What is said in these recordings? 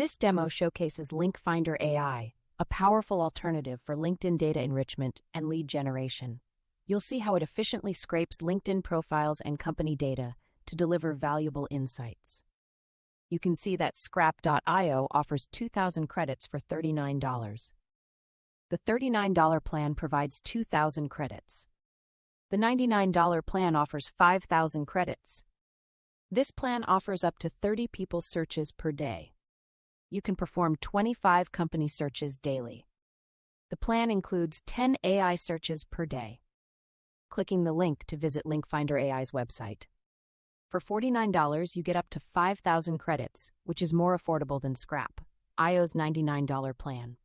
This demo showcases Link Finder AI, a powerful alternative for LinkedIn data enrichment and lead generation. You'll see how it efficiently scrapes LinkedIn profiles and company data to deliver valuable insights. You can see that Scrap.io offers 2,000 credits for $39. The $39 plan provides 2,000 credits. The $99 plan offers 5,000 credits. This plan offers up to 30 people searches per day. You can perform 25 company searches daily. The plan includes 10 AI searches per day. Clicking the link to visit Link Finder AI's website. For $49, you get up to 5,000 credits, which is more affordable than Scrap.io's $99 plan.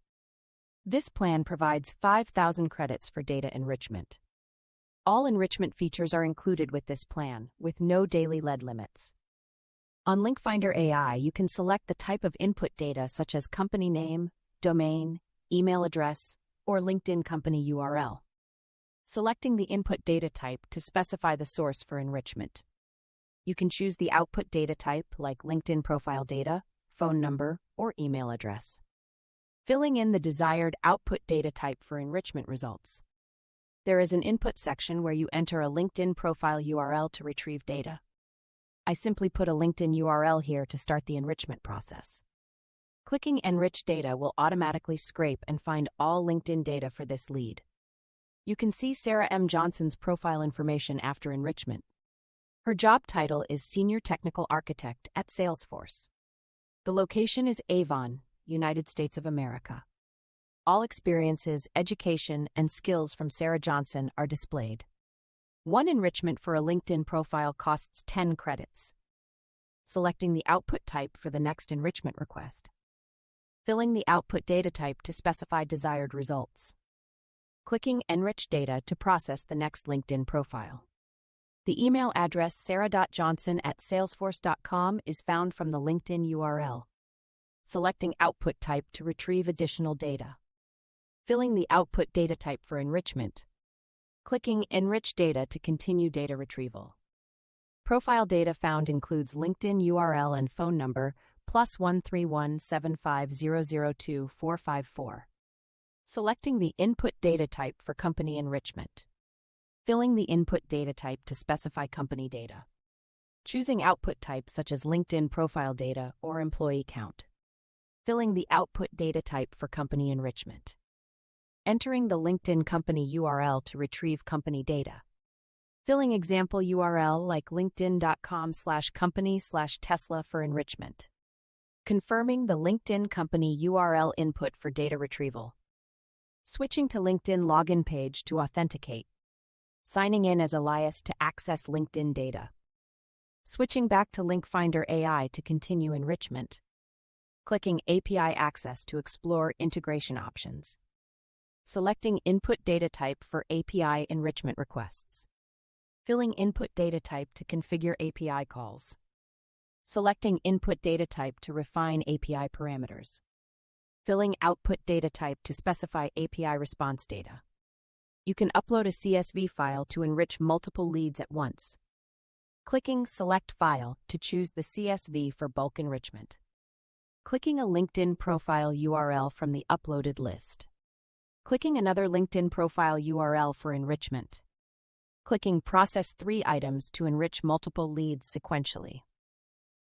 This plan provides 5,000 credits for data enrichment. All enrichment features are included with this plan, with no daily lead limits. On Link Finder AI, you can select the type of input data such as company name, domain, email address, or LinkedIn company URL. Selecting the input data type to specify the source for enrichment. You can choose the output data type like LinkedIn profile data, phone number, or email address. Filling in the desired output data type for enrichment results. There is an input section where you enter a LinkedIn profile URL to retrieve data. I simply put a LinkedIn URL here to start the enrichment process. Clicking Enrich Data will automatically scrape and find all LinkedIn data for this lead. You can see Sarah M. Johnson's profile information after enrichment. Her job title is Senior Technical Architect at Salesforce. The location is Avon, United States of America. All experiences, education, and skills from Sarah Johnson are displayed. One enrichment for a LinkedIn profile costs 10 credits. Selecting the output type for the next enrichment request. Filling the output data type to specify desired results. Clicking Enrich Data to process the next LinkedIn profile. The email address sarah.johnson@salesforce.com is found from the LinkedIn URL. Selecting output type to retrieve additional data. Filling the output data type for enrichment. Clicking Enrich Data to continue data retrieval. Profile data found includes LinkedIn URL and phone number +131 75002 454. Selecting the input data type for company enrichment. Filling the input data type to specify company data. Choosing output type such as LinkedIn profile data or employee count. Filling the output data type for company enrichment. Entering the LinkedIn company URL to retrieve company data. Filling example URL like linkedin.com/company/Tesla for enrichment. Confirming the LinkedIn company URL input for data retrieval. Switching to LinkedIn login page to authenticate. Signing in as Elias to access LinkedIn data. Switching back to Link Finder AI to continue enrichment. Clicking API access to explore integration options. Selecting input data type for API enrichment requests. Filling input data type to configure API calls. Selecting input data type to refine API parameters. Filling output data type to specify API response data. You can upload a CSV file to enrich multiple leads at once. Clicking Select File to choose the CSV for bulk enrichment. Clicking a LinkedIn profile URL from the uploaded list. Clicking another LinkedIn profile URL for enrichment. Clicking Process 3 items to enrich multiple leads sequentially.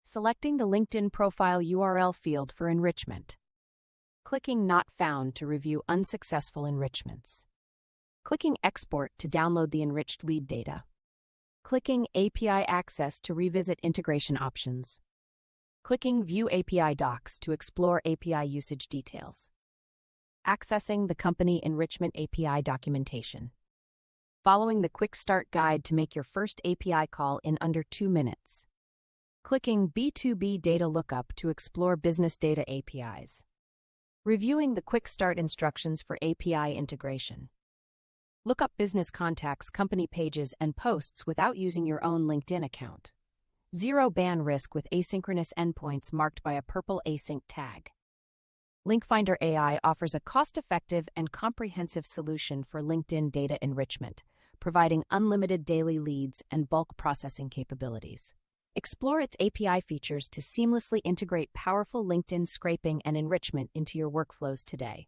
Selecting the LinkedIn profile URL field for enrichment. Clicking Not Found to review unsuccessful enrichments. Clicking Export to download the enriched lead data. Clicking API Access to revisit integration options. Clicking View API Docs to explore API usage details. Accessing the company enrichment API documentation. Following the quick start guide to make your first API call in under 2 minutes. Clicking B2B Data Lookup to explore business data APIs. Reviewing the quick start instructions for API integration. Look up business contacts, company pages, and posts without using your own LinkedIn account. Zero ban risk with asynchronous endpoints marked by a purple async tag. Link Finder AI offers a cost-effective and comprehensive solution for LinkedIn data enrichment, providing unlimited daily leads and bulk processing capabilities. Explore its API features to seamlessly integrate powerful LinkedIn scraping and enrichment into your workflows today.